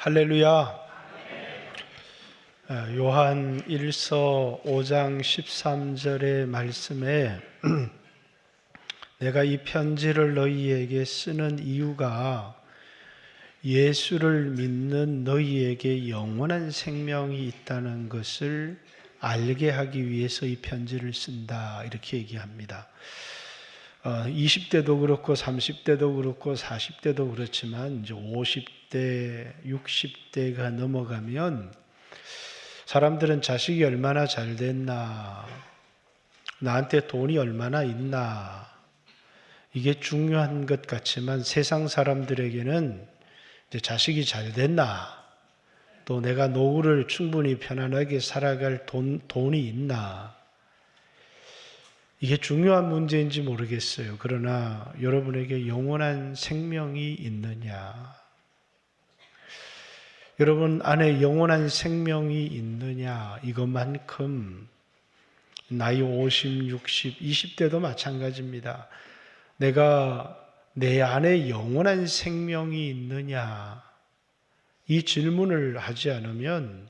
할렐루야. 요한 1서 5장 13절의 말씀에 내가 이 편지를 너희에게 쓰는 이유가 예수를 믿는 너희에게 영원한 생명이 있다는 것을 알게 하기 위해서 이 편지를 쓴다, 이렇게 얘기합니다. 20대도 그렇고 30대도 그렇고 40대도 그렇지만 이제 50대, 60대가 넘어가면 사람들은 자식이 얼마나 잘 됐나, 나한테 돈이 얼마나 있나, 이게 중요한 것 같지만 세상 사람들에게는 이제 자식이 잘 됐나, 또 내가 노후를 충분히 편안하게 살아갈 돈이 있나, 이게 중요한 문제인지 모르겠어요. 그러나 여러분에게 영원한 생명이 있느냐, 여러분 안에 영원한 생명이 있느냐, 이것만큼 나이 50, 60, 20대도 마찬가지입니다. 내가 내 안에 영원한 생명이 있느냐, 이 질문을 하지 않으면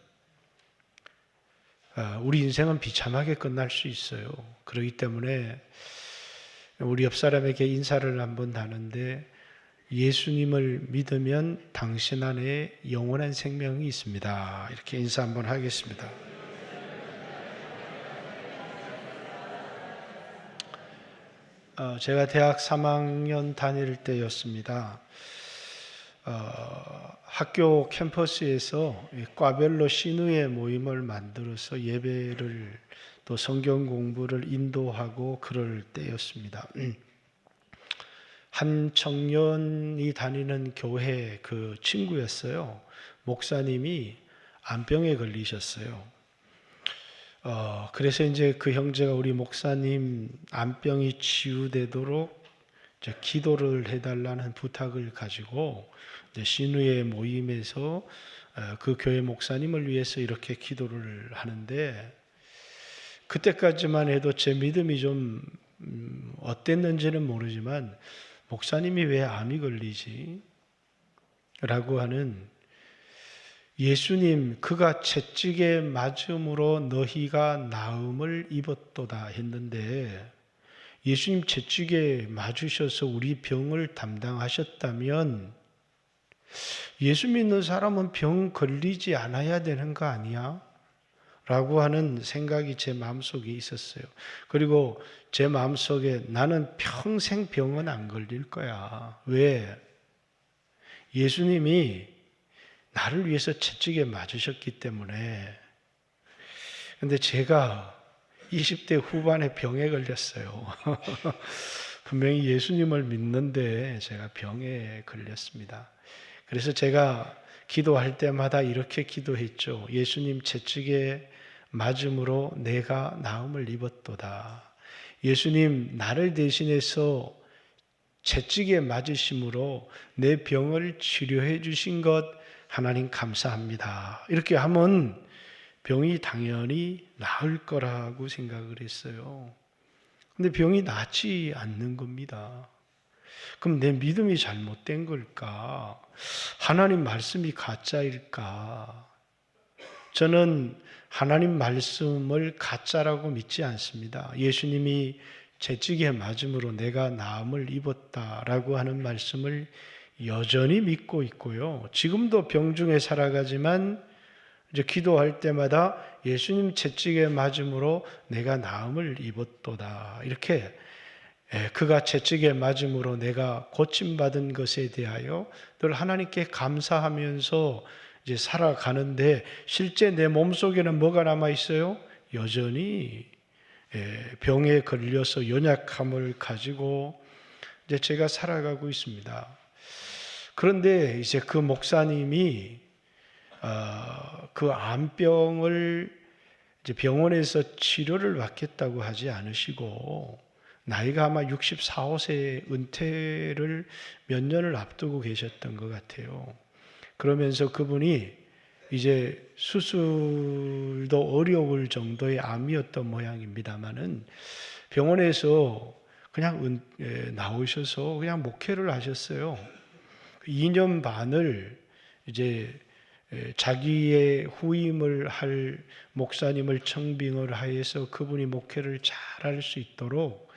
우리 인생은 비참하게 끝날 수 있어요. 그렇기 때문에 우리 옆 사람에게 인사를 한번 하는데, 예수님을 믿으면 당신 안에 영원한 생명이 있습니다, 이렇게 인사 한번 하겠습니다. 제가 대학 3학년 다닐 때였습니다. 학교 캠퍼스에서 과별로 시누의 모임을 만들어서 예배를 또 성경 공부를 인도하고 그럴 때였습니다. 한 청년이 다니는 교회 그 친구였어요. 목사님이 암병에 걸리셨어요. 그래서 이제 그 형제가 우리 목사님 암병이 치유되도록 이제 기도를 해달라는 부탁을 가지고 이제 신우의 모임에서 그 교회 목사님을 위해서 이렇게 기도를 하는데, 그때까지만 해도 제 믿음이 좀 어땠는지는 모르지만 목사님이 왜 암이 걸리지? 라고 하는, 예수님 그가 채찍에 맞음으로 너희가 나음을 입었도다 했는데, 예수님 채찍에 맞으셔서 우리 병을 담당하셨다면 예수 믿는 사람은 병 걸리지 않아야 되는 거 아니야? 라고 하는 생각이 제 마음속에 있었어요. 그리고 제 마음속에 나는 평생 병은 안 걸릴 거야. 왜? 예수님이 나를 위해서 채찍에 맞으셨기 때문에. 근데 제가 20대 후반에 병에 걸렸어요. 분명히 예수님을 믿는데 제가 병에 걸렸습니다. 그래서 제가 기도할 때마다 이렇게 기도했죠. 예수님 채찍에 맞음으로 내가 나음을 입었도다. 예수님 나를 대신해서 채찍에 맞으심으로 내 병을 치료해 주신 것 하나님 감사합니다. 이렇게 하면 병이 당연히 나을 거라고 생각을 했어요. 근데 병이 낫지 않는 겁니다. 그럼 내 믿음이 잘못된 걸까? 하나님 말씀이 가짜일까? 저는 하나님 말씀을 가짜라고 믿지 않습니다. 예수님이 채찍에 맞음으로 내가 나음을 입었다라고 하는 말씀을 여전히 믿고 있고요. 지금도 병중에 살아가지만 이제 기도할 때마다 예수님 채찍에 맞음으로 내가 나음을 입었도다, 이렇게 그가 채찍에 맞음으로 내가 고침받은 것에 대하여 늘 하나님께 감사하면서 이제 살아가는데, 실제 내 몸속에는 뭐가 남아 있어요? 여전히 병에 걸려서 연약함을 가지고 이제 제가 살아가고 있습니다. 그런데 이제 그 목사님이 그 암병을 이제 병원에서 치료를 받겠다고 하지 않으시고, 나이가 아마 64, 5세 은퇴를 몇 년을 앞두고 계셨던 것 같아요. 그러면서 그분이 이제 수술도 어려울 정도의 암이었던 모양입니다만은 병원에서 그냥 나오셔서 그냥 목회를 하셨어요. 2년 반을 이제 자기의 후임을 할 목사님을 청빙을 하여서 그분이 목회를 잘할 수 있도록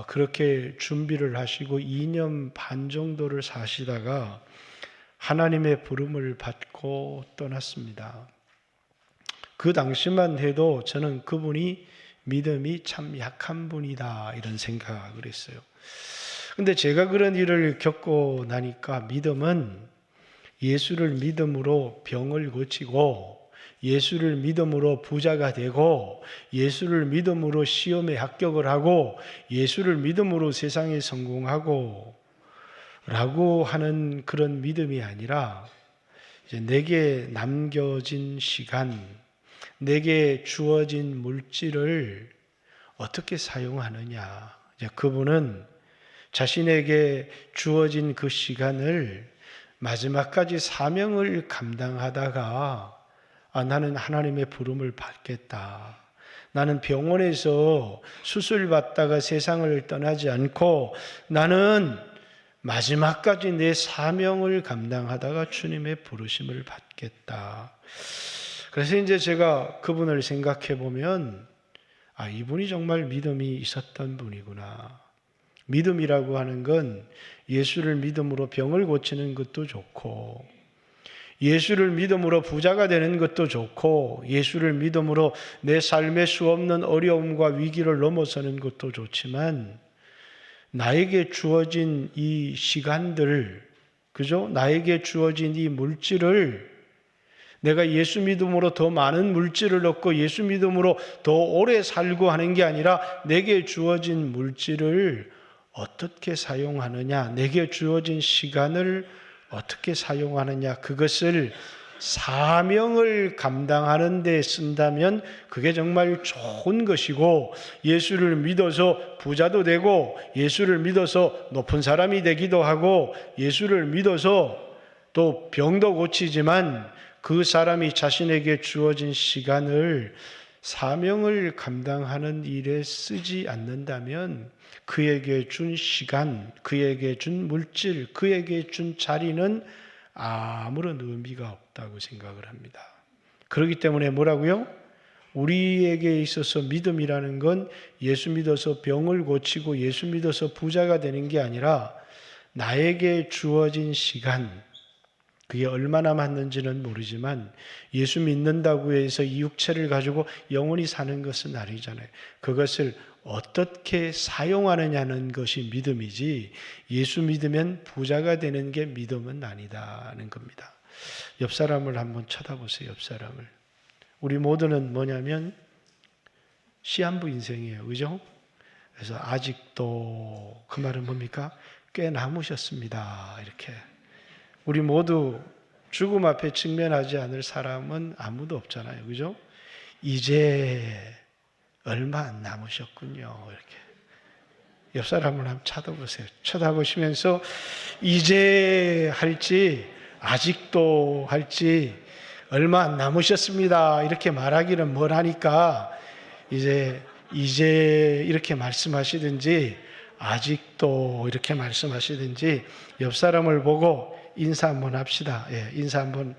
그렇게 준비를 하시고 2년 반 정도를 사시다가 하나님의 부름을 받고 떠났습니다. 그 당시만 해도 저는 그분이 믿음이 참 약한 분이다 이런 생각을 했어요. 근데 제가 그런 일을 겪고 나니까 믿음은 예수를 믿음으로 병을 고치고 예수를 믿음으로 부자가 되고 예수를 믿음으로 시험에 합격을 하고 예수를 믿음으로 세상에 성공하고 라고 하는 그런 믿음이 아니라 이제 내게 남겨진 시간, 내게 주어진 물질을 어떻게 사용하느냐. 이제 그분은 자신에게 주어진 그 시간을 마지막까지 사명을 감당하다가 나는 하나님의 부름을 받겠다. 나는 병원에서 수술받다가 세상을 떠나지 않고 나는 마지막까지 내 사명을 감당하다가 주님의 부르심을 받겠다. 그래서 이제 제가 그분을 생각해 보면 이분이 정말 믿음이 있었던 분이구나. 믿음이라고 하는 건 예수를 믿음으로 병을 고치는 것도 좋고 예수를 믿음으로 부자가 되는 것도 좋고 예수를 믿음으로 내 삶에 수없는 어려움과 위기를 넘어서는 것도 좋지만 나에게 주어진 이 시간들, 그죠? 나에게 주어진 이 물질을 내가 예수 믿음으로 더 많은 물질을 얻고 예수 믿음으로 더 오래 살고 하는 게 아니라 내게 주어진 물질을 어떻게 사용하느냐, 내게 주어진 시간을 어떻게 사용하느냐, 그것을 사명을 감당하는 데 쓴다면 그게 정말 좋은 것이고 예수를 믿어서 부자도 되고 예수를 믿어서 높은 사람이 되기도 하고 예수를 믿어서 또 병도 고치지만 그 사람이 자신에게 주어진 시간을 사명을 감당하는 일에 쓰지 않는다면 그에게 준 시간, 그에게 준 물질, 그에게 준 자리는 아무런 의미가 없다고 생각을 합니다. 그렇기 때문에 뭐라고요? 우리에게 있어서 믿음이라는 건 예수 믿어서 병을 고치고 예수 믿어서 부자가 되는 게 아니라 나에게 주어진 시간, 그게 얼마나 맞는지는 모르지만 예수 믿는다고 해서 이 육체를 가지고 영원히 사는 것은 아니잖아요. 그것을 어떻게 사용하느냐는 것이 믿음이지 예수 믿으면 부자가 되는 게 믿음은 아니다는 겁니다. 옆 사람을 한번 쳐다보세요. 옆 사람을. 우리 모두는 뭐냐면 시한부 인생이에요. 그죠? 그래서 아직도 그 말은 뭡니까? 꽤 남으셨습니다. 이렇게. 우리 모두 죽음 앞에 직면하지 않을 사람은 아무도 없잖아요. 그죠? 이제 얼마 안 남으셨군요. 이렇게. 옆 사람을 한번 쳐다보세요. 쳐다보시면서 이제 할지 아직도 할지 얼마 안 남으셨습니다. 이렇게 말하기는 뭘 하니까 이제 이렇게 말씀하시든지 아직도 이렇게 말씀하시든지 옆 사람을 보고 인사 한번 합시다. 예, 인사 한번.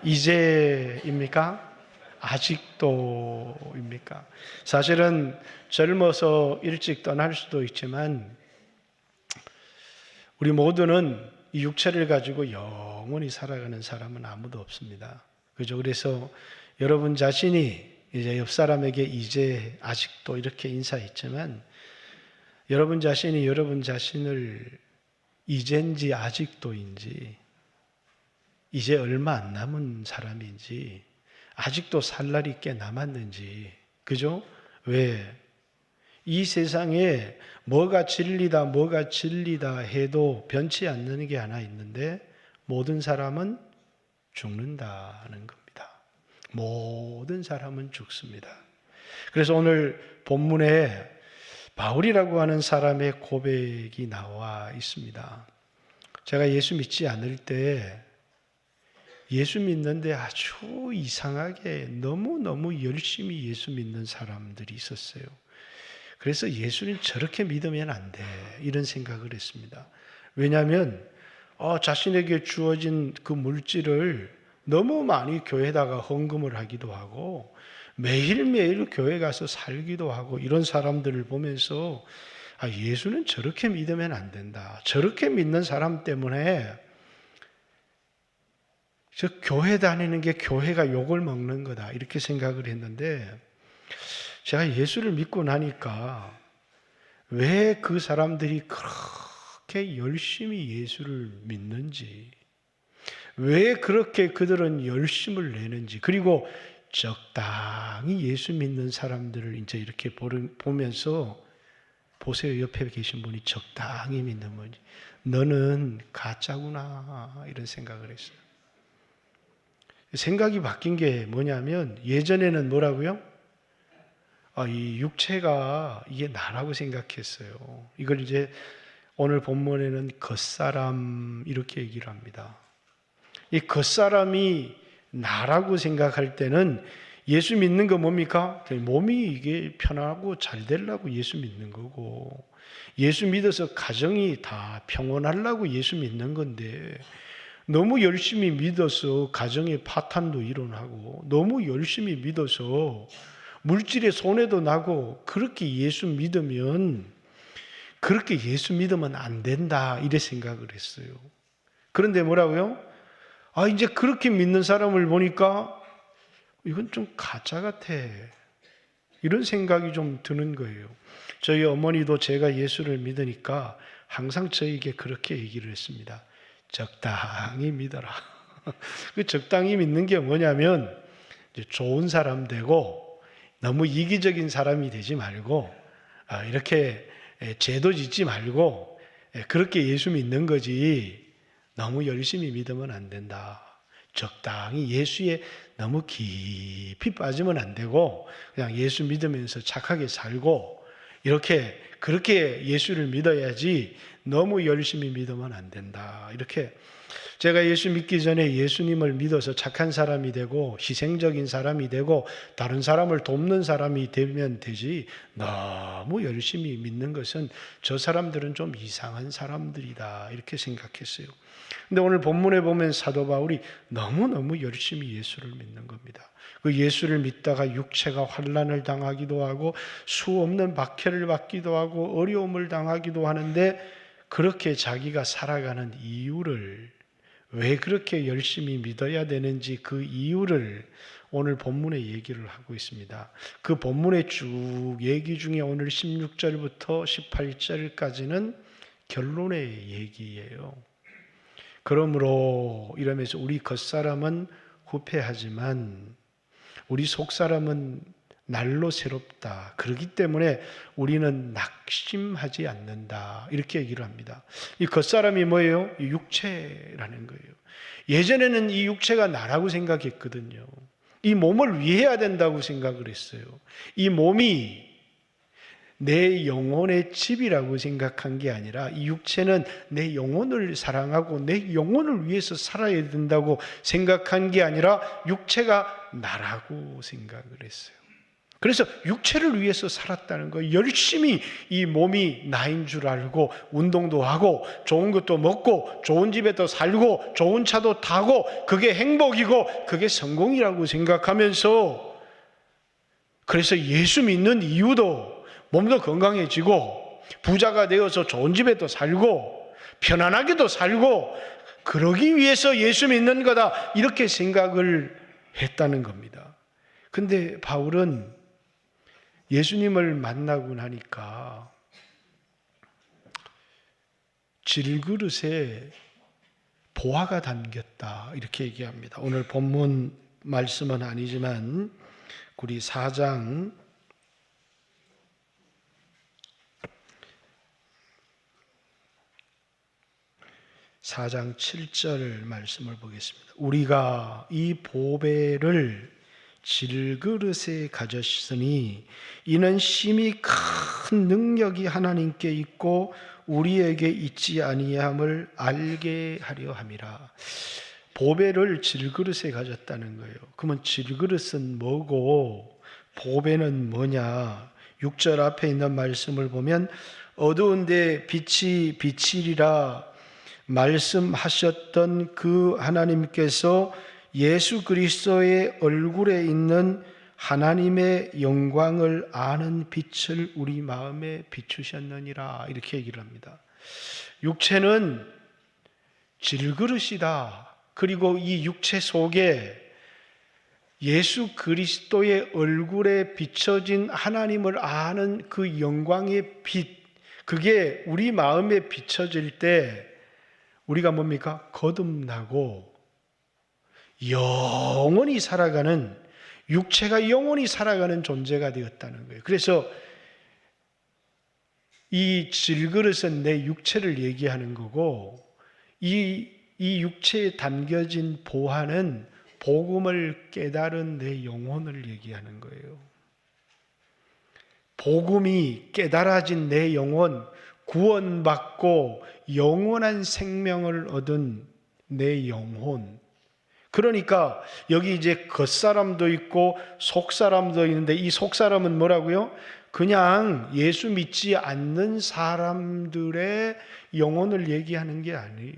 이제입니까? 아직도입니까? 사실은 젊어서 일찍 떠날 수도 있지만 우리 모두는 이 육체를 가지고 영원히 살아가는 사람은 아무도 없습니다. 그죠? 그래서 여러분 자신이 이제 옆 사람에게 이제 아직도 이렇게 인사했지만 여러분 자신이 여러분 자신을 이젠지 아직도인지 이제 얼마 안 남은 사람인지 아직도 살 날이 꽤 남았는지 그죠? 왜? 이 세상에 뭐가 진리다 해도 변치 않는 게 하나 있는데 모든 사람은 죽는다는 겁니다. 모든 사람은 죽습니다. 그래서 오늘 본문에 바울이라고 하는 사람의 고백이 나와 있습니다. 제가 예수 믿지 않을 때 예수 믿는데 아주 이상하게 너무너무 열심히 예수 믿는 사람들이 있었어요. 그래서 예수는 저렇게 믿으면 안 돼 이런 생각을 했습니다. 왜냐하면 자신에게 주어진 그 물질을 너무 많이 교회에다가 헌금을 하기도 하고 매일매일 교회 가서 살기도 하고 이런 사람들을 보면서 예수는 저렇게 믿으면 안 된다. 저렇게 믿는 사람 때문에 저 교회 다니는 게 교회가 욕을 먹는 거다. 이렇게 생각을 했는데 제가 예수를 믿고 나니까 왜 그 사람들이 그렇게 열심히 예수를 믿는지, 왜 그렇게 그들은 열심을 내는지, 그리고 적당히 예수 믿는 사람들을 이제 이렇게 보면서 보세요. 옆에 계신 분이 적당히 믿는 분이 너는 가짜구나 이런 생각을 했어요. 생각이 바뀐 게 뭐냐면 예전에는 뭐라고요? 이 육체가 이게 나라고 생각했어요. 이걸 이제 오늘 본문에는 겉사람 이렇게 얘기를 합니다. 이 겉사람이 나라고 생각할 때는 예수 믿는 거 뭡니까? 몸이 이게 편하고 잘 되려고 예수 믿는 거고 예수 믿어서 가정이 다 평온하려고 예수 믿는 건데 너무 열심히 믿어서 가정의 파탄도 일어나고 너무 열심히 믿어서 물질의 손해도 나고 그렇게 예수 믿으면 안 된다 이래 생각을 했어요. 그런데 뭐라고요? 이제 그렇게 믿는 사람을 보니까 이건 좀 가짜 같아 이런 생각이 좀 드는 거예요. 저희 어머니도 제가 예수를 믿으니까 항상 저에게 그렇게 얘기를 했습니다. 적당히 믿어라. 그 적당히 믿는 게 뭐냐면 이제 좋은 사람 되고 너무 이기적인 사람이 되지 말고 이렇게 죄도 짓지 말고 그렇게 예수 믿는 거지 너무 열심히 믿으면 안 된다. 적당히 예수에 너무 깊이 빠지면 안 되고 그냥 예수 믿으면서 착하게 살고 그렇게 예수를 믿어야지 너무 열심히 믿으면 안 된다. 이렇게 제가 예수 믿기 전에 예수님을 믿어서 착한 사람이 되고 희생적인 사람이 되고 다른 사람을 돕는 사람이 되면 되지 너무 열심히 믿는 것은 저 사람들은 좀 이상한 사람들이다 이렇게 생각했어요. 근데 오늘 본문에 보면 사도 바울이 너무너무 열심히 예수를 믿는 겁니다. 그 예수를 믿다가 육체가 환난을 당하기도 하고 수 없는 박해를 받기도 하고 어려움을 당하기도 하는데 그렇게 자기가 살아가는 이유를 왜 그렇게 열심히 믿어야 되는지 그 이유를 오늘 본문에 얘기를 하고 있습니다. 그 본문의 쭉 얘기 중에 오늘 16절부터 18절까지는 결론의 얘기예요. 그러므로 이러면서 우리 겉사람은 후패하지만 우리 속사람은 날로 새롭다. 그렇기 때문에 우리는 낙심하지 않는다. 이렇게 얘기를 합니다. 이 겉사람이 뭐예요? 이 육체라는 거예요. 예전에는 이 육체가 나라고 생각했거든요. 이 몸을 위해야 된다고 생각을 했어요. 이 몸이 내 영혼의 집이라고 생각한 게 아니라 이 육체는 내 영혼을 사랑하고 내 영혼을 위해서 살아야 된다고 생각한 게 아니라 육체가 나라고 생각을 했어요. 그래서 육체를 위해서 살았다는 거예요. 열심히 이 몸이 나인 줄 알고 운동도 하고 좋은 것도 먹고 좋은 집에도 살고 좋은 차도 타고 그게 행복이고 그게 성공이라고 생각하면서 그래서 예수 믿는 이유도 몸도 건강해지고 부자가 되어서 좋은 집에도 살고 편안하게도 살고 그러기 위해서 예수 믿는 거다 이렇게 생각을 했다는 겁니다. 근데 바울은 예수님을 만나고 나니까 질그릇에 보화가 담겼다 이렇게 얘기합니다. 오늘 본문 말씀은 아니지만 우리 4장 7절 말씀을 보겠습니다. 우리가 이 보배를 질그릇에 가졌으니 이는 심히 큰 능력이 하나님께 있고 우리에게 있지 아니함을 알게 하려 함이라. 보배를 질그릇에 가졌다는 거예요. 그러면 질그릇은 뭐고 보배는 뭐냐? 6절 앞에 있는 말씀을 보면 어두운데 빛이 비치리라 말씀하셨던 그 하나님께서 예수 그리스도의 얼굴에 있는 하나님의 영광을 아는 빛을 우리 마음에 비추셨느니라, 이렇게 얘기를 합니다. 육체는 질그릇이다. 그리고 이 육체 속에 예수 그리스도의 얼굴에 비춰진 하나님을 아는 그 영광의 빛, 그게 우리 마음에 비춰질 때 우리가 뭡니까? 거듭나고 영원히 살아가는, 육체가 영원히 살아가는 존재가 되었다는 거예요. 그래서 이 질그릇은 내 육체를 얘기하는 거고, 이 육체에 담겨진 보화는 복음을 깨달은 내 영혼을 얘기하는 거예요. 복음이 깨달아진 내 영혼, 구원받고 영원한 생명을 얻은 내 영혼. 그러니까 여기 이제 겉사람도 있고 속사람도 있는데, 이 속사람은 뭐라고요? 그냥 예수 믿지 않는 사람들의 영혼을 얘기하는 게 아니에요.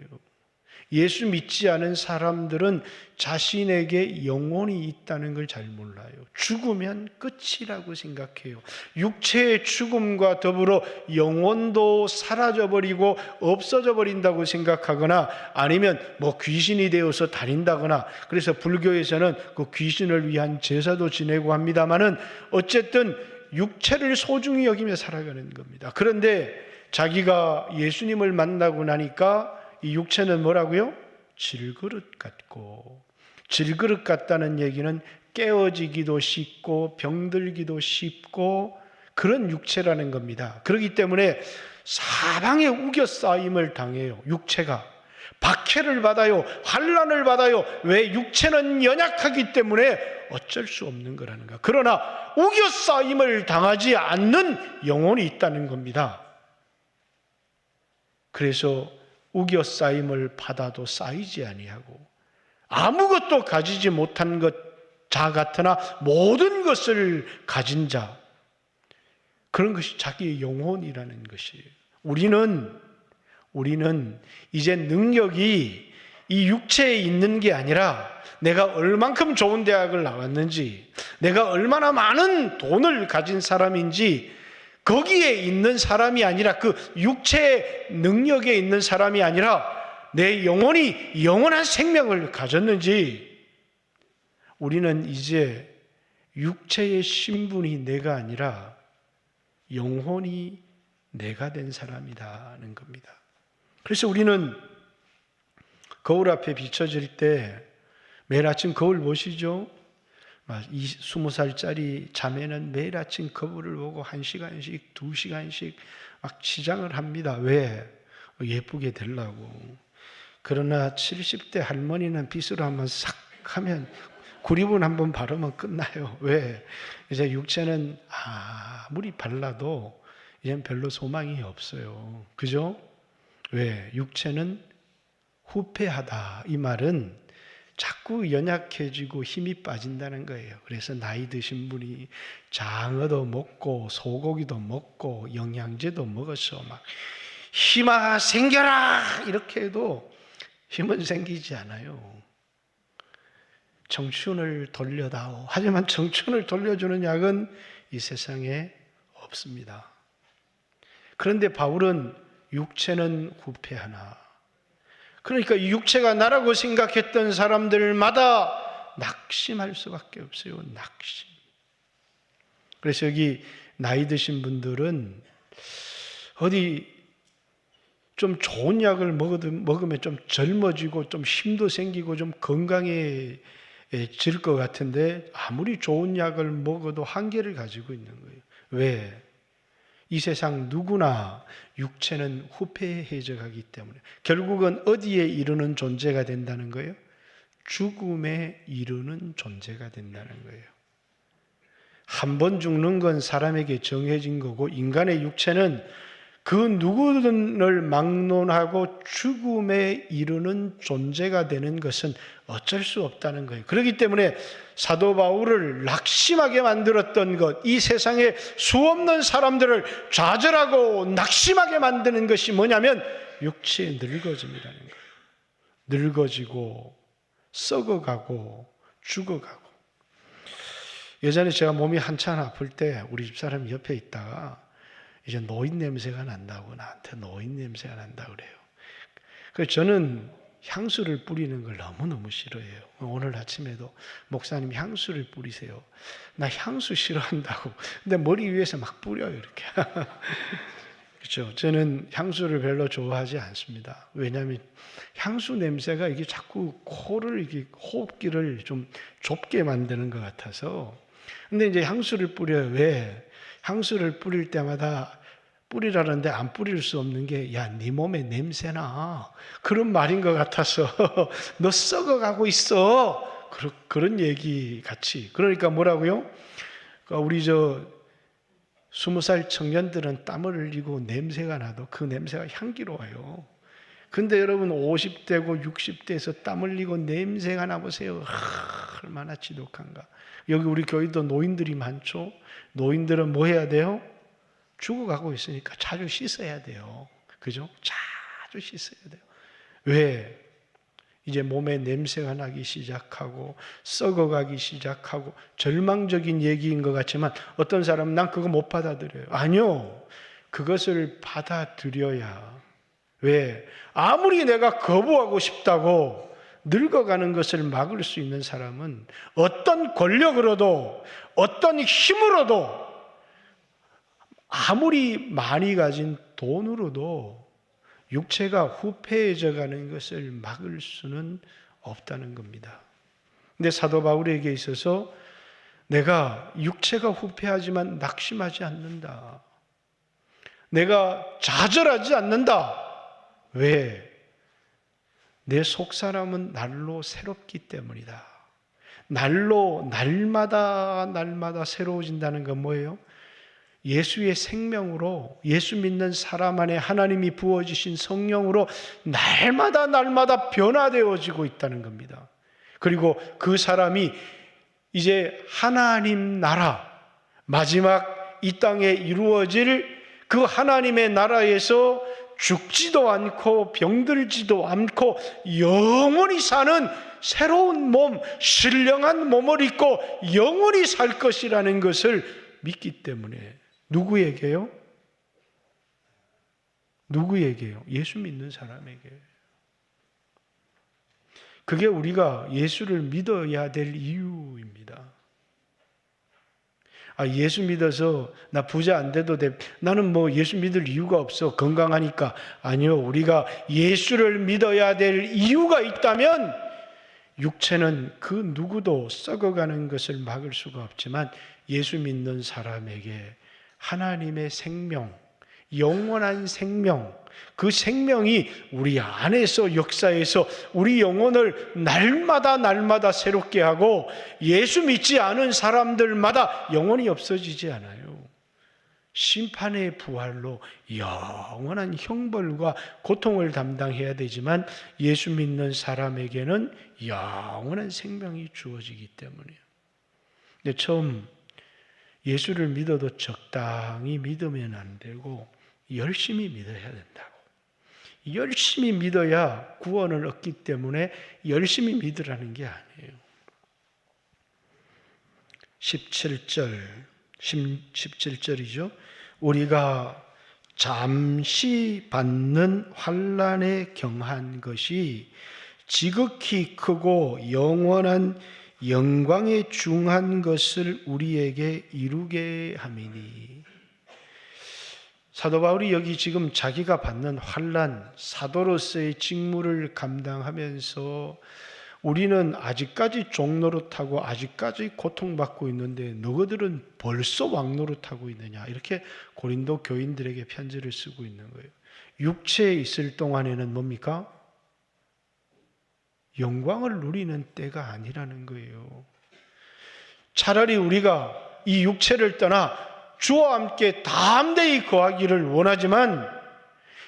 예수 믿지 않은 사람들은 자신에게 영혼이 있다는 걸 잘 몰라요. 죽으면 끝이라고 생각해요. 육체의 죽음과 더불어 영혼도 사라져버리고 없어져 버린다고 생각하거나, 아니면 뭐 귀신이 되어서 다닌다거나, 그래서 불교에서는 그 귀신을 위한 제사도 지내고 합니다마는 어쨌든 육체를 소중히 여기며 살아가는 겁니다. 그런데 자기가 예수님을 만나고 나니까 이 육체는 뭐라고요? 질그릇 같고, 질그릇 같다는 얘기는 깨어지기도 쉽고 병들기도 쉽고 그런 육체라는 겁니다. 그렇기 때문에 사방에 우겨싸임을 당해요. 육체가 박해를 받아요. 환난을 받아요. 왜? 육체는 연약하기 때문에 어쩔 수 없는 거라는 거야. 그러나 우겨싸임을 당하지 않는 영혼이 있다는 겁니다. 그래서 우겨싸임을 받아도 쌓이지 아니하고, 아무것도 가지지 못한 자 같으나 모든 것을 가진 자, 그런 것이 자기의 영혼이라는 것이에요. 우리는 이제 능력이 이 육체에 있는 게 아니라, 내가 얼만큼 좋은 대학을 나왔는지, 내가 얼마나 많은 돈을 가진 사람인지, 거기에 있는 사람이 아니라, 그 육체의 능력에 있는 사람이 아니라 내 영혼이 영원한 생명을 가졌는지, 우리는 이제 육체의 신분이 내가 아니라 영혼이 내가 된 사람이라는 겁니다. 그래서 우리는 거울 앞에 비춰질 때 매일 아침 거울 보시죠? 20살짜리 자매는 매일 아침 거울을 보고 1시간씩, 2시간씩 막 치장을 합니다. 왜? 예쁘게 되려고. 그러나 70대 할머니는 빗으로 한번 싹 하면, 구립은 한번 바르면 끝나요. 왜? 이제 육체는 아무리 발라도 이젠 별로 소망이 없어요. 그죠? 왜? 육체는 후패하다. 이 말은 자꾸 연약해지고 힘이 빠진다는 거예요. 그래서 나이 드신 분이 장어도 먹고 소고기도 먹고 영양제도 먹어서 막 힘아 생겨라 이렇게 해도 힘은 생기지 않아요. 청춘을 돌려다오. 하지만 청춘을 돌려주는 약은 이 세상에 없습니다. 그런데 바울은 육체는 후패하나, 그러니까 이 육체가 나라고 생각했던 사람들마다 낙심할 수밖에 없어요. 낙심. 그래서 여기 나이 드신 분들은 어디 좀 좋은 약을 먹으면 좀 젊어지고 좀 힘도 생기고 좀 건강해질 것 같은데, 아무리 좋은 약을 먹어도 한계를 가지고 있는 거예요. 왜? 이 세상 누구나 육체는 후패해져가기 때문에 결국은 어디에 이르는 존재가 된다는 거예요? 죽음에 이르는 존재가 된다는 거예요. 한 번 죽는 건 사람에게 정해진 거고, 인간의 육체는 그 누구를 막론하고 죽음에 이르는 존재가 되는 것은 어쩔 수 없다는 거예요. 그렇기 때문에 사도 바울을 낙심하게 만들었던 것, 이 세상에 수없는 사람들을 좌절하고 낙심하게 만드는 것이 뭐냐면 육체의 늙어짐이라는 거예요. 늙어지고 썩어가고 죽어가고. 예전에 제가 몸이 한참 아플 때 우리 집사람이 옆에 있다가 이제 노인 냄새가 난다고 나한테 노인 냄새가 난다고 그래요. 그래서 저는 향수를 뿌리는 걸 너무너무 싫어해요. 오늘 아침에도 목사님 향수를 뿌리세요. 나 향수 싫어한다고. 근데 머리 위에서 막 뿌려요, 이렇게. 그렇죠. 저는 향수를 별로 좋아하지 않습니다. 왜냐하면 향수 냄새가 이게 자꾸 코를, 이게 호흡기를 좀 좁게 만드는 것 같아서. 근데 이제 향수를 뿌려요. 왜? 향수를 뿌릴 때마다 뿌리라는데 안 뿌릴 수 없는 게, 야, 네 몸에 냄새나. 그런 말인 것 같아서 너 썩어가고 있어. 그런 얘기 같이. 그러니까 뭐라고요? 우리 20살 청년들은 땀을 흘리고 냄새가 나도 그 냄새가 향기로워요. 근데 여러분 50대고 60대에서 땀 흘리고 냄새가 나보세요. 얼마나 지독한가. 여기 우리 교회도 노인들이 많죠. 노인들은 뭐 해야 돼요? 죽어가고 있으니까 자주 씻어야 돼요. 그죠? 자주 씻어야 돼요. 왜? 이제 몸에 냄새가 나기 시작하고 썩어가기 시작하고. 절망적인 얘기인 것 같지만 어떤 사람은 난 그거 못 받아들여요. 아니요. 그것을 받아들여야. 왜? 아무리 내가 거부하고 싶다고 늙어가는 것을 막을 수 있는 사람은 어떤 권력으로도 어떤 힘으로도 아무리 많이 가진 돈으로도 육체가 후패해져 가는 것을 막을 수는 없다는 겁니다. 근데 사도 바울에게 있어서 내가 육체가 후패하지만 낙심하지 않는다. 내가 좌절하지 않는다. 왜? 내 속사람은 날로 새롭기 때문이다. 날마다 새로워진다는 건 뭐예요? 예수의 생명으로, 예수 믿는 사람 안에 하나님이 부어주신 성령으로 날마다 변화되어지고 있다는 겁니다. 그리고 그 사람이 이제 하나님 나라, 마지막 이 땅에 이루어질 그 하나님의 나라에서 죽지도 않고 병들지도 않고 영원히 사는 새로운 몸, 신령한 몸을 입고 영원히 살 것이라는 것을 믿기 때문에. 누구에게요? 누구에게요? 예수 믿는 사람에게. 그게 우리가 예수를 믿어야 될 이유입니다. 예수 믿어서 나 부자 안 돼도 돼. 나는 뭐 예수 믿을 이유가 없어. 건강하니까. 아니요. 우리가 예수를 믿어야 될 이유가 있다면 육체는 그 누구도 썩어가는 것을 막을 수가 없지만 예수 믿는 사람에게 하나님의 생명, 영원한 생명, 그 생명이 우리 안에서 역사해서 우리 영혼을 날마다 새롭게 하고 예수 믿지 않은 사람들마다 영혼이 없어지지 않아요. 심판의 부활로 영원한 형벌과 고통을 담당해야 되지만 예수 믿는 사람에게는 영원한 생명이 주어지기 때문이에요. 근데 처음 예수를 믿어도 적당히 믿으면 안 되고 열심히 믿어야 된다고. 열심히 믿어야 구원을 얻기 때문에 열심히 믿으라는 게 아니에요. 17절이죠. 우리가 잠시 받는 환난에 경한 것이 지극히 크고 영원한 영광에 중한 것을 우리에게 이루게 함이니. 사도 바울이 여기 지금 자기가 받는 환난, 사도로서의 직무를 감당하면서 우리는 아직까지 종노릇하고 아직까지 고통받고 있는데 너희들은 벌써 왕노릇하고 있느냐, 이렇게 고린도 교인들에게 편지를 쓰고 있는 거예요. 육체에 있을 동안에는 뭡니까? 영광을 누리는 때가 아니라는 거예요. 차라리 우리가 이 육체를 떠나 주와 함께 담대히 거하기를 원하지만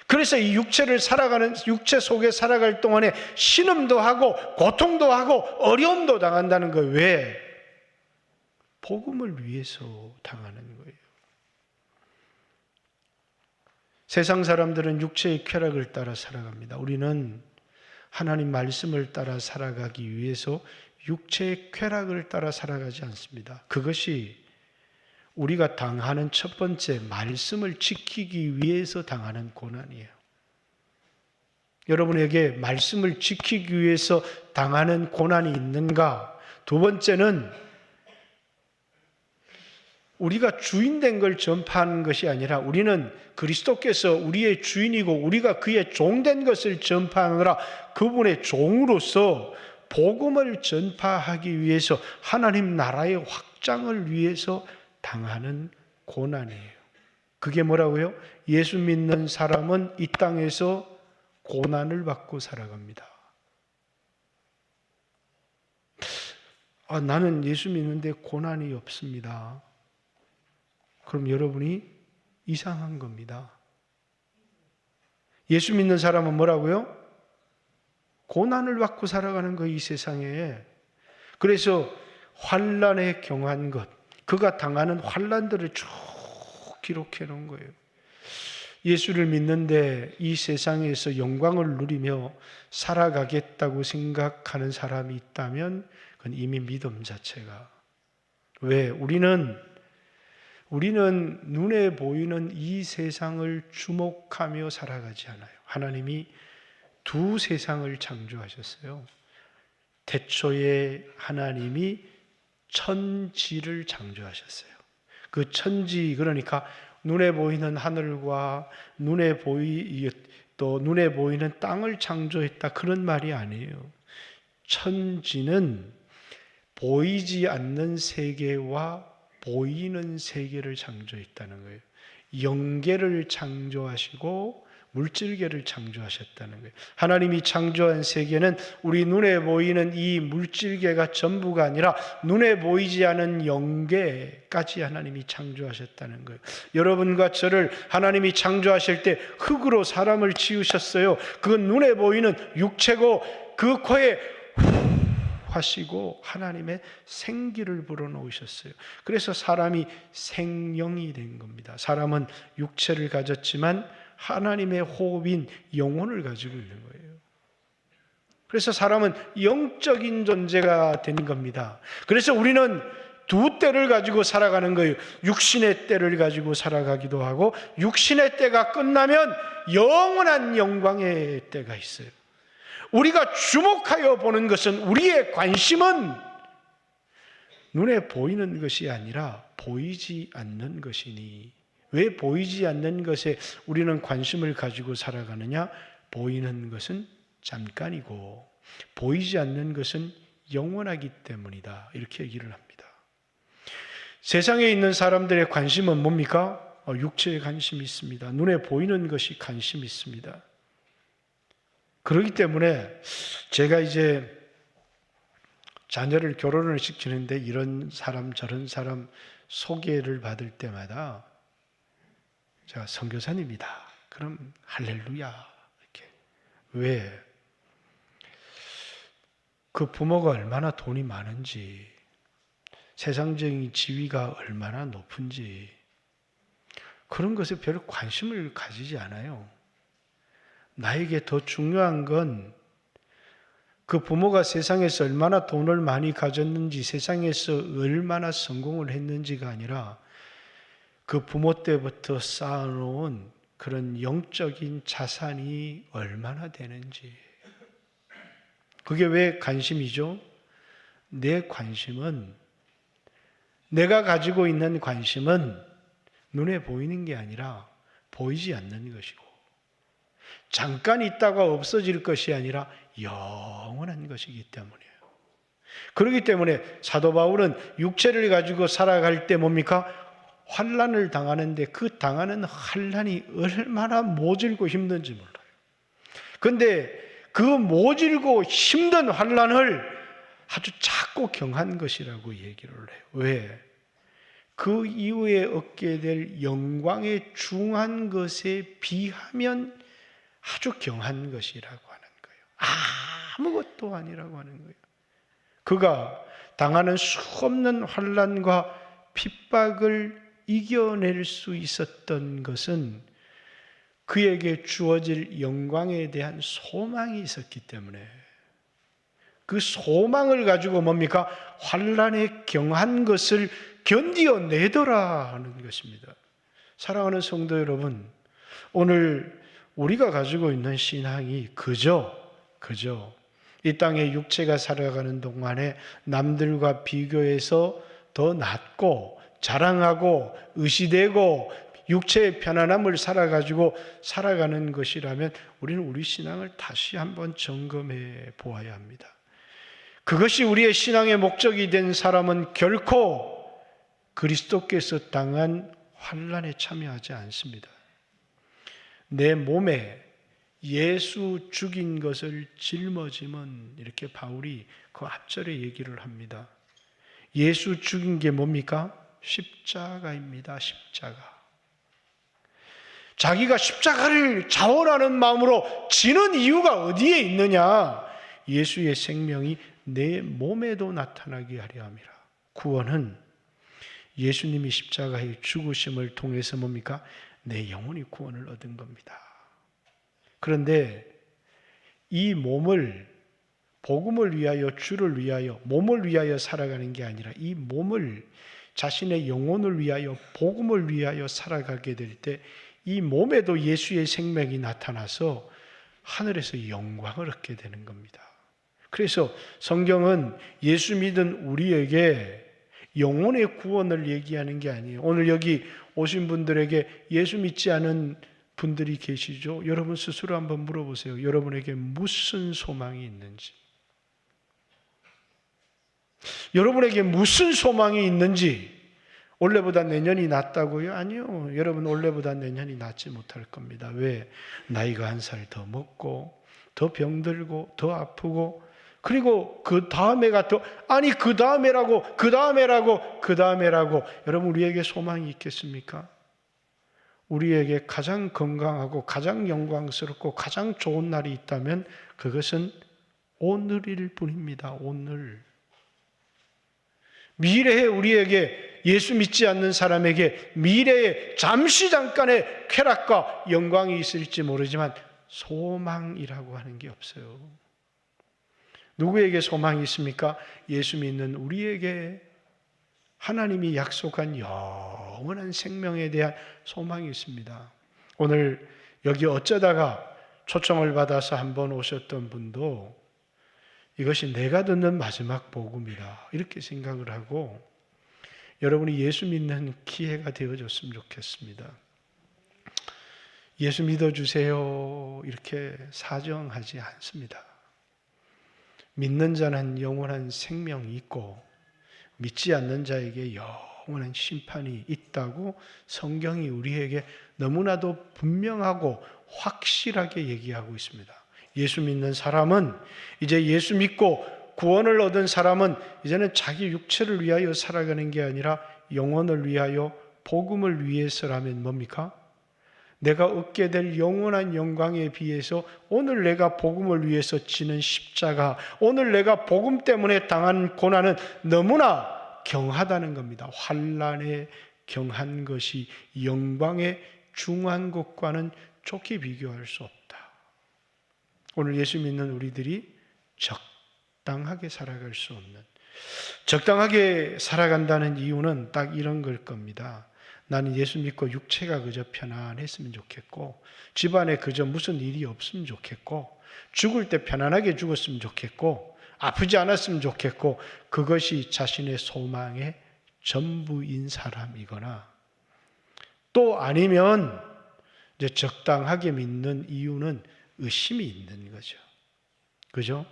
그래서 이 육체 속에 살아갈 동안에 신음도 하고 고통도 하고 어려움도 당한다는 거예요. 왜? 복음을 위해서 당하는 거예요. 세상 사람들은 육체의 쾌락을 따라 살아갑니다. 우리는 하나님 말씀을 따라 살아가기 위해서 육체의 쾌락을 따라 살아가지 않습니다. 그것이 우리가 당하는 첫 번째, 말씀을 지키기 위해서 당하는 고난이에요. 여러분에게 말씀을 지키기 위해서 당하는 고난이 있는가? 두 번째는 우리가 주인된 걸 전파하는 것이 아니라 우리는 그리스도께서 우리의 주인이고 우리가 그의 종된 것을 전파하느라 그분의 종으로서 복음을 전파하기 위해서 하나님 나라의 확장을 위해서 당하는 고난이에요. 그게 뭐라고요? 예수 믿는 사람은 이 땅에서 고난을 받고 살아갑니다. 나는 예수 믿는데 고난이 없습니다. 그럼 여러분이 이상한 겁니다. 예수 믿는 사람은 뭐라고요? 고난을 받고 살아가는 거예요, 이 세상에. 그래서 환난에 경한 것, 그가 당하는 환난들을 쭉 기록해 놓은 거예요. 예수를 믿는데 이 세상에서 영광을 누리며 살아가겠다고 생각하는 사람이 있다면 그건 이미 믿음 자체가. 왜? 우리는 눈에 보이는 이 세상을 주목하며 살아가지 않아요. 하나님이 두 세상을 창조하셨어요. 태초에 하나님이 천지를 창조하셨어요. 그 천지, 그러니까 눈에 보이는 하늘과 눈에 보이는 땅을 창조했다, 그런 말이 아니에요. 천지는 보이지 않는 세계와 보이는 세계를 창조했다는 거예요. 영계를 창조하시고 물질계를 창조하셨다는 거예요. 하나님이 창조한 세계는 우리 눈에 보이는 이 물질계가 전부가 아니라 눈에 보이지 않은 영계까지 하나님이 창조하셨다는 거예요. 여러분과 저를 하나님이 창조하실 때 흙으로 사람을 지으셨어요. 그건 눈에 보이는 육체고 그 코에 하시고 하나님의 생기를 불어넣으셨어요. 그래서 사람이 생명이 된 겁니다. 사람은 육체를 가졌지만 하나님의 호흡인 영혼을 가지고 있는 거예요. 그래서 사람은 영적인 존재가 된 겁니다. 그래서 우리는 두 때를 가지고 살아가는 거예요. 육신의 때를 가지고 살아가기도 하고 육신의 때가 끝나면 영원한 영광의 때가 있어요. 우리가 주목하여 보는 것은, 우리의 관심은 눈에 보이는 것이 아니라 보이지 않는 것이니. 왜 보이지 않는 것에 우리는 관심을 가지고 살아가느냐? 보이는 것은 잠깐이고 보이지 않는 것은 영원하기 때문이다, 이렇게 얘기를 합니다. 세상에 있는 사람들의 관심은 뭡니까? 육체에 관심이 있습니다. 눈에 보이는 것이 관심이 있습니다. 그렇기 때문에 제가 이제 자녀를 결혼을 시키는데 이런 사람 저런 사람 소개를 받을 때마다 제가 선교사님이다, 그럼 할렐루야 이렇게. 왜? 그 부모가 얼마나 돈이 많은지, 세상적인 지위가 얼마나 높은지 그런 것에 별 관심을 가지지 않아요. 나에게 더 중요한 건 그 부모가 세상에서 얼마나 돈을 많이 가졌는지, 세상에서 얼마나 성공을 했는지가 아니라 그 부모 때부터 쌓아놓은 그런 영적인 자산이 얼마나 되는지. 그게 왜 관심이죠? 내 관심은, 내가 가지고 있는 관심은 눈에 보이는 게 아니라 보이지 않는 것이고, 잠깐 있다가 없어질 것이 아니라 영원한 것이기 때문이에요. 그렇기 때문에 사도 바울은 육체를 가지고 살아갈 때 뭡니까? 환난을 당하는데 그 당하는 환난이 얼마나 모질고 힘든지 몰라요. 그런데 그 모질고 힘든 환난을 아주 작고 경한 것이라고 얘기를 해요. 왜? 그 이후에 얻게 될 영광의 중한 것에 비하면 아주 경한 것이라고 하는 거예요. 아무것도 아니라고 하는 거예요. 그가 당하는 수없는 환난과 핍박을 이겨낼 수 있었던 것은 그에게 주어질 영광에 대한 소망이 있었기 때문에, 그 소망을 가지고 뭡니까? 환난에 경한 것을 견디어내더라 하는 것입니다. 사랑하는 성도 여러분, 오늘 우리가 가지고 있는 신앙이 그저 이 땅에 육체가 살아가는 동안에 남들과 비교해서 더 낫고 자랑하고 의시되고 육체의 편안함을 살아가는 것이라면 우리는 우리 신앙을 다시 한번 점검해 보아야 합니다. 그것이 우리의 신앙의 목적이 된 사람은 결코 그리스도께서 당한 환난에 참여하지 않습니다. 내 몸에 예수 죽인 것을 짊어짐은, 이렇게 바울이 그 앞절에 얘기를 합니다. 예수 죽인 게 뭡니까? 십자가입니다. 십자가. 자기가 십자가를 자원하는 마음으로 지는 이유가 어디에 있느냐? 예수의 생명이 내 몸에도 나타나게 하려 함이라. 구원은 예수님이 십자가의 죽으심을 통해서 뭡니까? 내 영혼이 구원을 얻은 겁니다. 그런데 이 몸을 복음을 위하여, 주를 위하여, 몸을 위하여 살아가는 게 아니라 이 몸을 자신의 영혼을 위하여, 복음을 위하여 살아가게 될 때 이 몸에도 예수의 생명이 나타나서 하늘에서 영광을 얻게 되는 겁니다. 그래서 성경은 예수 믿은 우리에게 영혼의 구원을 얘기하는 게 아니에요. 오늘 여기 오신 분들에게 예수 믿지 않은 분들이 계시죠? 여러분 스스로 한번 물어보세요. 여러분에게 무슨 소망이 있는지. 여러분에게 무슨 소망이 있는지. 올해보다 내년이 낫다고요? 아니요. 여러분 올해보다 내년이 낫지 못할 겁니다. 왜? 나이가 한 살 더 먹고 더 병들고 더 아프고, 그리고 그 다음에가 더, 아니 그 다음에라고 여러분 우리에게 소망이 있겠습니까? 우리에게 가장 건강하고 가장 영광스럽고 가장 좋은 날이 있다면 그것은 오늘일 뿐입니다. 오늘. 미래에 우리에게, 예수 믿지 않는 사람에게 미래에 잠깐의 쾌락과 영광이 있을지 모르지만 소망이라고 하는 게 없어요. 누구에게 소망이 있습니까? 예수 믿는 우리에게 하나님이 약속한 영원한 생명에 대한 소망이 있습니다. 오늘 여기 어쩌다가 초청을 받아서 한번 오셨던 분도 이것이 내가 듣는 마지막 복음이다, 이렇게 생각을 하고 여러분이 예수 믿는 기회가 되어줬으면 좋겠습니다. 예수 믿어주세요 이렇게 사정하지 않습니다. 믿는 자는 영원한 생명이 있고 믿지 않는 자에게 영원한 심판이 있다고 성경이 우리에게 너무나도 분명하고 확실하게 얘기하고 있습니다. 예수 믿는 사람은, 이제 예수 믿고 구원을 얻은 사람은 이제는 자기 육체를 위하여 살아가는 게 아니라 영혼을 위하여, 복음을 위해서라면 뭡니까? 내가 얻게 될 영원한 영광에 비해서 오늘 내가 복음을 위해서 지는 십자가, 오늘 내가 복음 때문에 당한 고난은 너무나 경하다는 겁니다. 환난에 경한 것이 영광에 중한 것과는 좋게 비교할 수 없다. 오늘 예수 믿는 우리들이 적당하게 살아갈 수 없는, 적당하게 살아간다는 이유는 딱 이런 걸 겁니다. 나는 예수 믿고 육체가 그저 편안했으면 좋겠고, 집안에 그저 무슨 일이 없으면 좋겠고, 죽을 때 편안하게 죽었으면 좋겠고, 아프지 않았으면 좋겠고, 그것이 자신의 소망의 전부인 사람이거나, 또 아니면 이제 적당하게 믿는 이유는 의심이 있는 거죠. 그죠?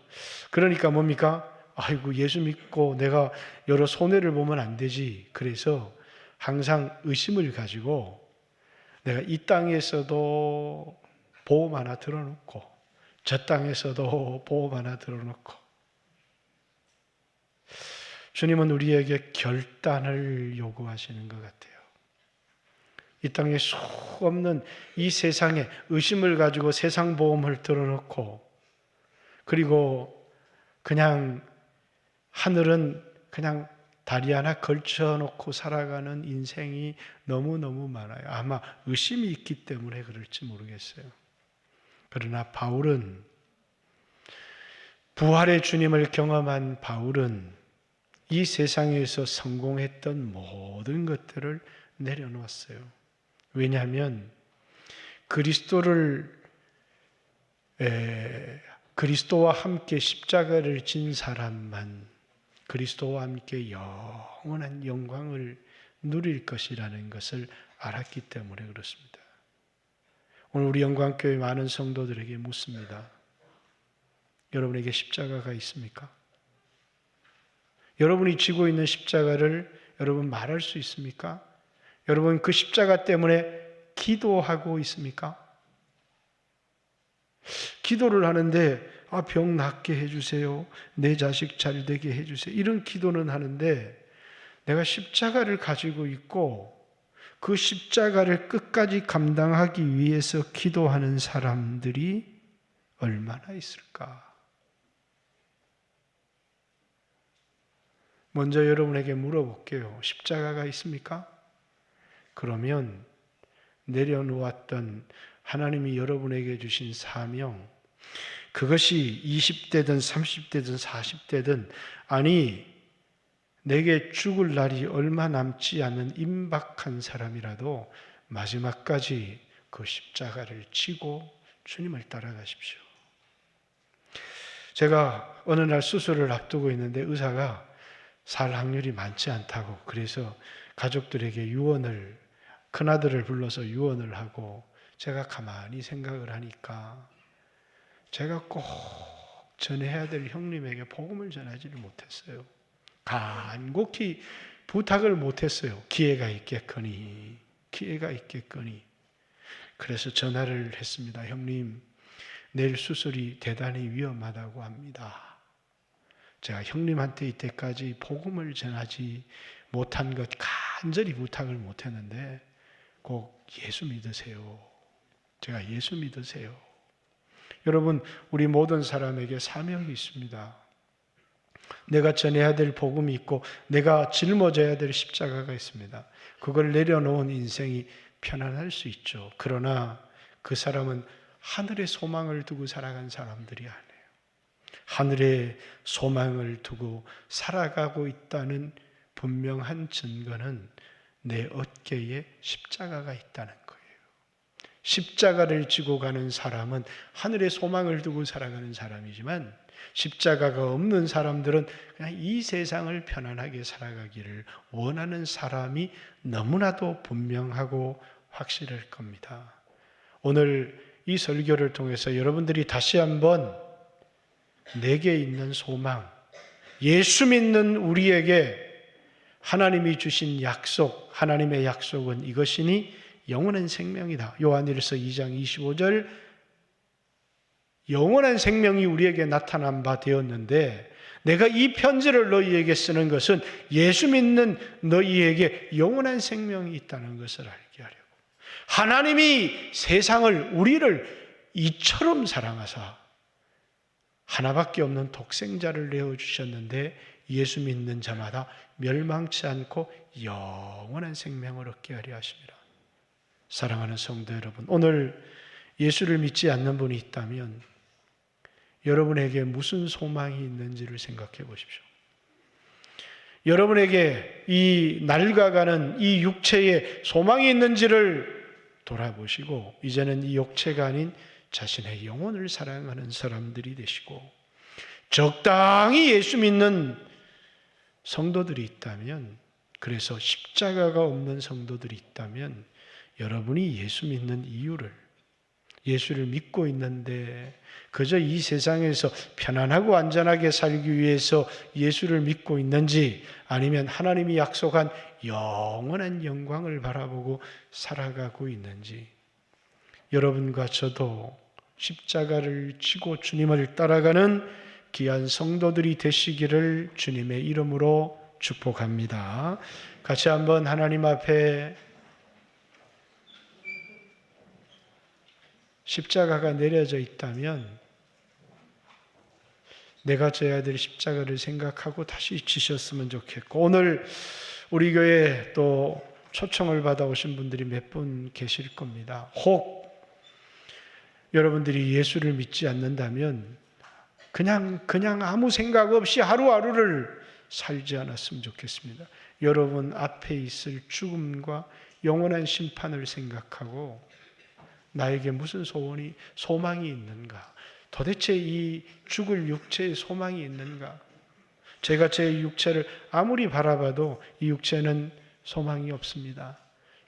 그러니까 뭡니까? 아이고, 예수 믿고 내가 여러 손해를 보면 안 되지. 그래서 항상 의심을 가지고 내가 이 땅에서도 보험 하나 들어놓고 저 땅에서도 보험 하나 들어놓고, 주님은 우리에게 결단을 요구하시는 것 같아요. 이 땅에 수 없는 이 세상에 의심을 가지고 세상 보험을 들어놓고, 그리고 그냥 하늘은 그냥 다리 하나 걸쳐놓고 살아가는 인생이 너무너무 많아요. 아마 의심이 있기 때문에 그럴지 모르겠어요. 그러나 바울은, 부활의 주님을 경험한 바울은 이 세상에서 성공했던 모든 것들을 내려놓았어요. 왜냐하면 그리스도와 함께 십자가를 진 사람만 그리스도와 함께 영원한 영광을 누릴 것이라는 것을 알았기 때문에 그렇습니다. 오늘 우리 영광교회 많은 성도들에게 묻습니다. 여러분에게 십자가가 있습니까? 여러분이 지고 있는 십자가를 여러분 말할 수 있습니까? 여러분 그 십자가 때문에 기도하고 있습니까? 기도를 하는데 병 낫게 해주세요. 내 자식 잘 되게 해주세요. 이런 기도는 하는데 내가 십자가를 가지고 있고 그 십자가를 끝까지 감당하기 위해서 기도하는 사람들이 얼마나 있을까? 먼저 여러분에게 물어볼게요. 십자가가 있습니까? 그러면 내려놓았던 하나님이 여러분에게 주신 사명, 그것이 20대든 30대든 40대든, 아니 내게 죽을 날이 얼마 남지 않은 임박한 사람이라도 마지막까지 그 십자가를 지고 주님을 따라가십시오. 제가 어느 날 수술을 앞두고 있는데 의사가 살 확률이 많지 않다고, 그래서 가족들에게 유언을, 큰아들을 불러서 유언을 하고, 제가 가만히 생각을 하니까 제가 꼭 전해야 될 형님에게 복음을 전하지를 못했어요. 간곡히 부탁을 못했어요. 기회가 있겠거니. 그래서 전화를 했습니다. 형님, 내일 수술이 대단히 위험하다고 합니다. 제가 형님한테 이때까지 복음을 전하지 못한 것 간절히 부탁을 못했는데 꼭 예수 믿으세요. 제가 예수 믿으세요. 여러분, 우리 모든 사람에게 사명이 있습니다. 내가 전해야 될 복음이 있고 내가 짊어져야 될 십자가가 있습니다. 그걸 내려놓은 인생이 편안할 수 있죠. 그러나 그 사람은 하늘의 소망을 두고 살아간 사람들이 아니에요. 하늘의 소망을 두고 살아가고 있다는 분명한 증거는 내 어깨에 십자가가 있다는 거예요. 십자가를 지고 가는 사람은 하늘의 소망을 두고 살아가는 사람이지만, 십자가가 없는 사람들은 그냥 이 세상을 편안하게 살아가기를 원하는 사람이 너무나도 분명하고 확실할 겁니다. 오늘 이 설교를 통해서 여러분들이 다시 한번 내게 있는 소망, 예수 믿는 우리에게 하나님이 주신 약속, 하나님의 약속은 이것이니 영원한 생명이다. 요한일서 2장 25절, 영원한 생명이 우리에게 나타난 바 되었는데, 내가 이 편지를 너희에게 쓰는 것은 예수 믿는 너희에게 영원한 생명이 있다는 것을 알게 하려고. 하나님이 세상을, 우리를 이처럼 사랑하사 하나밖에 없는 독생자를 내어주셨는데 예수 믿는 자마다 멸망치 않고 영원한 생명을 얻게 하려 하십니다. 사랑하는 성도 여러분, 오늘 예수를 믿지 않는 분이 있다면 여러분에게 무슨 소망이 있는지를 생각해 보십시오. 여러분에게 이 낡아가는 이 육체에 소망이 있는지를 돌아보시고, 이제는 이 육체가 아닌 자신의 영혼을 사랑하는 사람들이 되시고, 적당히 예수 믿는 성도들이 있다면, 그래서 십자가가 없는 성도들이 있다면, 여러분이 예수 믿는 이유를, 예수를 믿고 있는데 그저 이 세상에서 편안하고 안전하게 살기 위해서 예수를 믿고 있는지, 아니면 하나님이 약속한 영원한 영광을 바라보고 살아가고 있는지, 여러분과 저도 십자가를 지고 주님을 따라가는 귀한 성도들이 되시기를 주님의 이름으로 축복합니다. 같이 한번 하나님 앞에 십자가가 내려져 있다면 내가 져야 될 십자가를 생각하고 다시 지셨으면 좋겠고, 오늘 우리 교회에 또 초청을 받아오신 분들이 몇 분 계실 겁니다. 혹 여러분들이 예수를 믿지 않는다면 그냥 아무 생각 없이 하루하루를 살지 않았으면 좋겠습니다. 여러분 앞에 있을 죽음과 영원한 심판을 생각하고 나에게 무슨 소망이 있는가? 도대체 이 죽을 육체에 소망이 있는가? 제가 제 육체를 아무리 바라봐도 이 육체는 소망이 없습니다.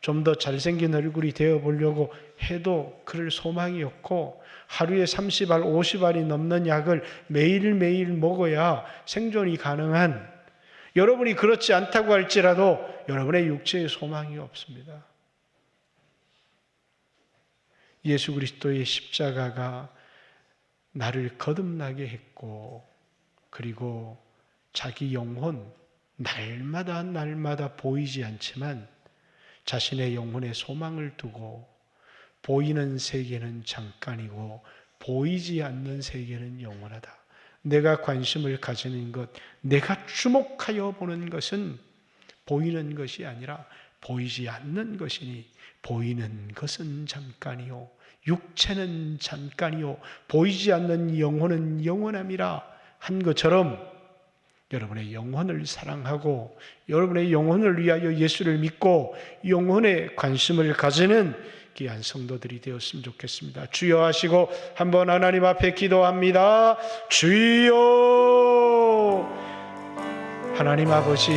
좀 더 잘생긴 얼굴이 되어보려고 해도 그럴 소망이 없고, 하루에 30알, 50알이 넘는 약을 매일매일 먹어야 생존이 가능한, 여러분이 그렇지 않다고 할지라도 여러분의 육체에 소망이 없습니다. 예수 그리스도의 십자가가 나를 거듭나게 했고, 그리고 자기 영혼, 날마다 보이지 않지만 자신의 영혼에 소망을 두고, 보이는 세계는 잠깐이고 보이지 않는 세계는 영원하다. 내가 관심을 가지는 것, 내가 주목하여 보는 것은 보이는 것이 아니라 보이지 않는 것이니, 보이는 것은 잠깐이요 육체는 잠깐이요 보이지 않는 영혼은 영원함이라 한 것처럼, 여러분의 영혼을 사랑하고 여러분의 영혼을 위하여 예수를 믿고 영혼에 관심을 가지는 귀한 성도들이 되었으면 좋겠습니다. 주여 하시고 한번 하나님 앞에 기도합니다. 주여. 하나님 아버지,